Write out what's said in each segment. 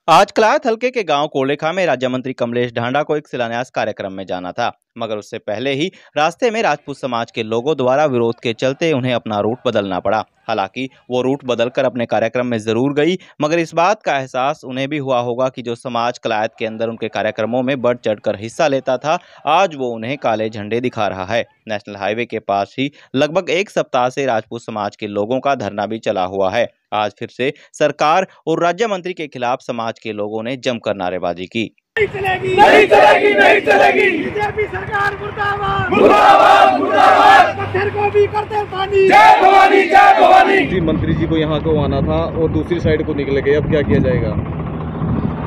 आज कलायत हलके के गांव कोलेखा में राज्य मंत्री कमलेश ढांडा को एक शिलान्यास कार्यक्रम में जाना था, मगर उससे पहले ही रास्ते में राजपूत समाज के लोगों द्वारा विरोध के चलते उन्हें अपना रूट बदलना पड़ा। हालांकि वो रूट बदलकर अपने कार्यक्रम में जरूर गई, मगर इस बात का एहसास उन्हें भी हुआ होगा कि जो समाज कलायत के अंदर उनके कार्यक्रमों में बढ़ चढ़कर हिस्सा लेता था, आज वो उन्हें काले झंडे दिखा रहा है। नेशनल हाईवे के पास ही लगभग एक सप्ताह से राजपूत समाज के लोगों का धरना भी चला हुआ है। आज फिर से सरकार और राज्य मंत्री के खिलाफ समाज के लोगों ने जमकर नारेबाजी की। नहीं चलेगी, नहीं चलेगी, नहीं चलेगी। बीजेपी सरकार मुर्दाबाद, मुर्दाबाद, मुर्दाबाद। पत्थर को भी करते पानी। जय भवानी, जय भवानी। जी, मंत्री जी को यहाँ को आना था और दूसरी साइड को निकले गए, अब क्या किया जाएगा?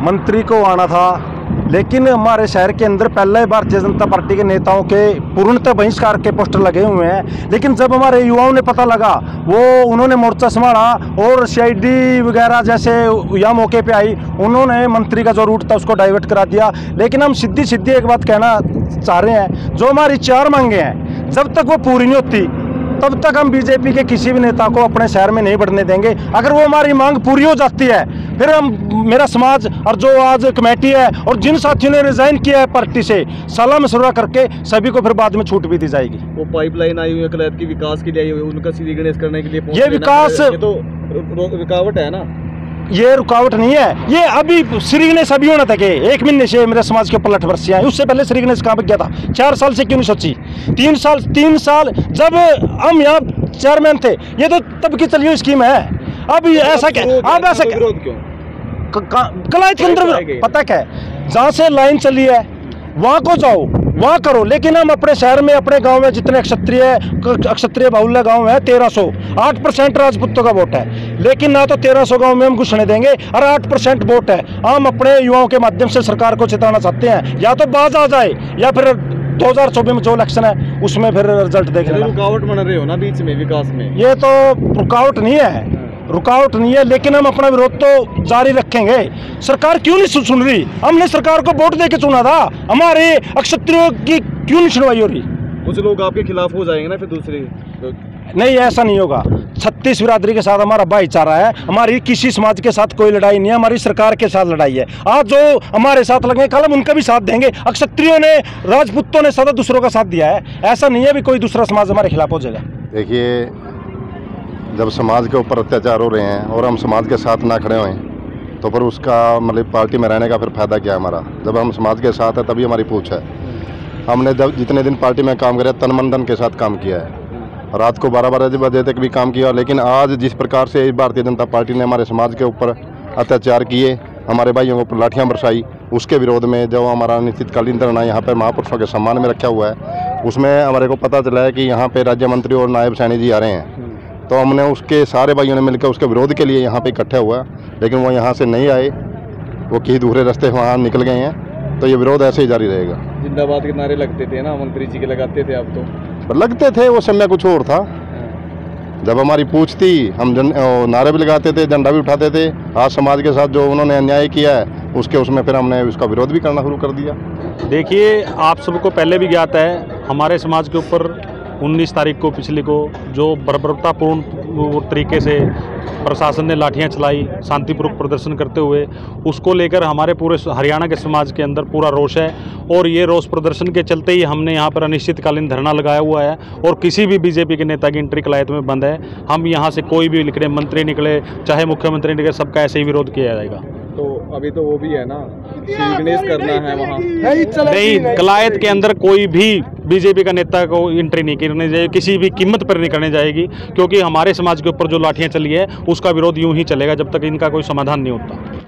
मंत्री को आना था, लेकिन हमारे शहर के अंदर पहले ही भारतीय जनता पार्टी के नेताओं के पूर्णतः बहिष्कार के पोस्टर लगे हुए हैं। लेकिन जब हमारे युवाओं ने पता लगा, उन्होंने मोर्चा संभाला और सीआईडी वगैरह जैसे यहाँ मौके पे आई, उन्होंने मंत्री का जो रूट था उसको डाइवर्ट करा दिया। लेकिन हम सीधी एक बात कहना चाह रहे हैं, जो हमारी 4 मांगे हैं, जब तक वो पूरी नहीं होती तब तक हम बीजेपी के किसी भी नेता को अपने शहर में नहीं बढ़ने देंगे। अगर वो हमारी मांग पूरी हो जाती है, फिर मेरा समाज और जो आज कमेटी है और जिन साथियों ने रिजाइन किया है पार्टी से, सलाह मशवरा करके सभी को फिर बाद में छूट भी दी जाएगी। वो पाइपलाइन आई हुई है कलायत की विकास के लिए आई हुई है, उनका श्री गणेश करने के लिए ये विकास ये तो रुकावट है ना, ये रुकावट नहीं है। ये अभी श्री गणेश अभी होना था कि 1 महीने से मेरे समाज के ऊपर लठबरसियां हैं। उससे पहले श्री गणेश कहाँ पे गया था? 4 साल से क्यों नहीं सोची? 3 साल जब हम यहाँ चेयरमैन थे, ये तो तब की चली हुई स्कीम है। अब ऐसा क्या, अब ऐसा विरोध क्यों? कलायत के अंदर पता क्या है, जहाँ से लाइन चली है वहाँ को जाओ, वहाँ करो। लेकिन हम अपने शहर में, अपने गांव में जितने क्षत्रिय बाहुल्य गांव है 1300, 8% राजपूतों का वोट है। लेकिन ना तो 1300 गांव में हम घुसने देंगे और 8% वोट है। हम अपने युवाओं के माध्यम से सरकार को चेताना चाहते हैं, या तो बाज आ जाए या फिर 2024 में जो इलेक्शन है उसमें फिर रिजल्ट देख लेना। रुकावट बन रहे हो ना बीच में विकास में? ये तो रुकावट नहीं है, रुकावट नहीं है, लेकिन हम अपना विरोध तो जारी रखेंगे। सरकार क्यों नहीं सुन रही? हमने सरकार को वोट देके चुना था, हमारे क्षत्रियों की क्यों नहीं सुनवाई हो रही? कुछ लोग आपके खिलाफ हो जाएंगे ना फिर दूसरे। नहीं, ऐसा नहीं होगा। 36 बिरादरी के साथ हमारा भाईचारा है, हमारी किसी समाज के साथ कोई लड़ाई नहीं है, हमारी सरकार के साथ लड़ाई है। आज जो हमारे साथ लगे, कल हम उनका भी साथ देंगे। क्षत्रियों ने, राजपूतों ने सदा दूसरों का साथ दिया है। ऐसा नहीं है भी कोई दूसरा समाज हमारे खिलाफ हो जाएगा। देखिए, जब समाज के ऊपर अत्याचार हो रहे हैं और हम समाज के साथ ना खड़े हुए तो फिर उसका मतलब पार्टी में रहने का फिर फायदा क्या है हमारा? जब हम समाज के साथ है तभी हमारी पूछ है। हमने जब जितने दिन पार्टी में काम करे, तन मन धन के साथ काम किया है, रात को 12-12 बजे तक भी काम किया। लेकिन आज जिस प्रकार से भारतीय जनता पार्टी ने हमारे समाज के ऊपर अत्याचार किए, हमारे भाइयों के ऊपर लाठियाँ बरसाई, उसके विरोध में जो हमारा अनिश्चितकालीन धरना यहाँ पर महापुरुषों के सम्मान में रखा हुआ है, उसमें हमारे को पता चला है कि यहाँ पे राज्य मंत्री और नायब सैनी जी आ रहे हैं। तो हमने उसके सारे भाइयों ने मिलकर उसके विरोध के लिए यहाँ पे इकट्ठा हुआ, लेकिन वो यहाँ से नहीं आए, वो किसी दूसरे रास्ते वहाँ निकल गए हैं। तो ये विरोध ऐसे ही जारी रहेगा। जिंदाबाद के नारे लगते थे ना, मंत्री जी के लगाते थे, आप तो लगते थे। वो समय कुछ और था, जब हमारी पूछ थी हम नारे भी लगाते थे, झंडा भी उठाते थे। आज समाज के साथ जो उन्होंने अन्याय किया है उसमें फिर हमने उसका विरोध भी करना शुरू कर दिया। देखिए, आप सबको पहले भी ज्ञात है, हमारे समाज के ऊपर 19 तारीख को पिछली को जो बर्बरतापूर्ण तरीके से प्रशासन ने लाठियां चलाई शांतिपूर्वक प्रदर्शन करते हुए, उसको लेकर हमारे पूरे हरियाणा के समाज के अंदर पूरा रोष है। और ये रोष प्रदर्शन के चलते ही हमने यहाँ पर अनिश्चितकालीन धरना लगाया हुआ है। और किसी भी बीजेपी के नेता की एंट्री कलायत में बंद है। हम यहाँ से कोई भी निकले, मंत्री निकले चाहे मुख्यमंत्री निकले, सबका ऐसे ही विरोध किया जाएगा। तो अभी तो वो भी है ना, श्री गणेश करना है वहाँ। नहीं, कलायत के अंदर कोई भी बीजेपी का नेता को एंट्री नहीं करनी चाहिए, किसी भी कीमत पर नहीं करनी जाएगी, क्योंकि हमारे समाज के ऊपर जो लाठियां चली है उसका विरोध यूं ही चलेगा जब तक इनका कोई समाधान नहीं होता।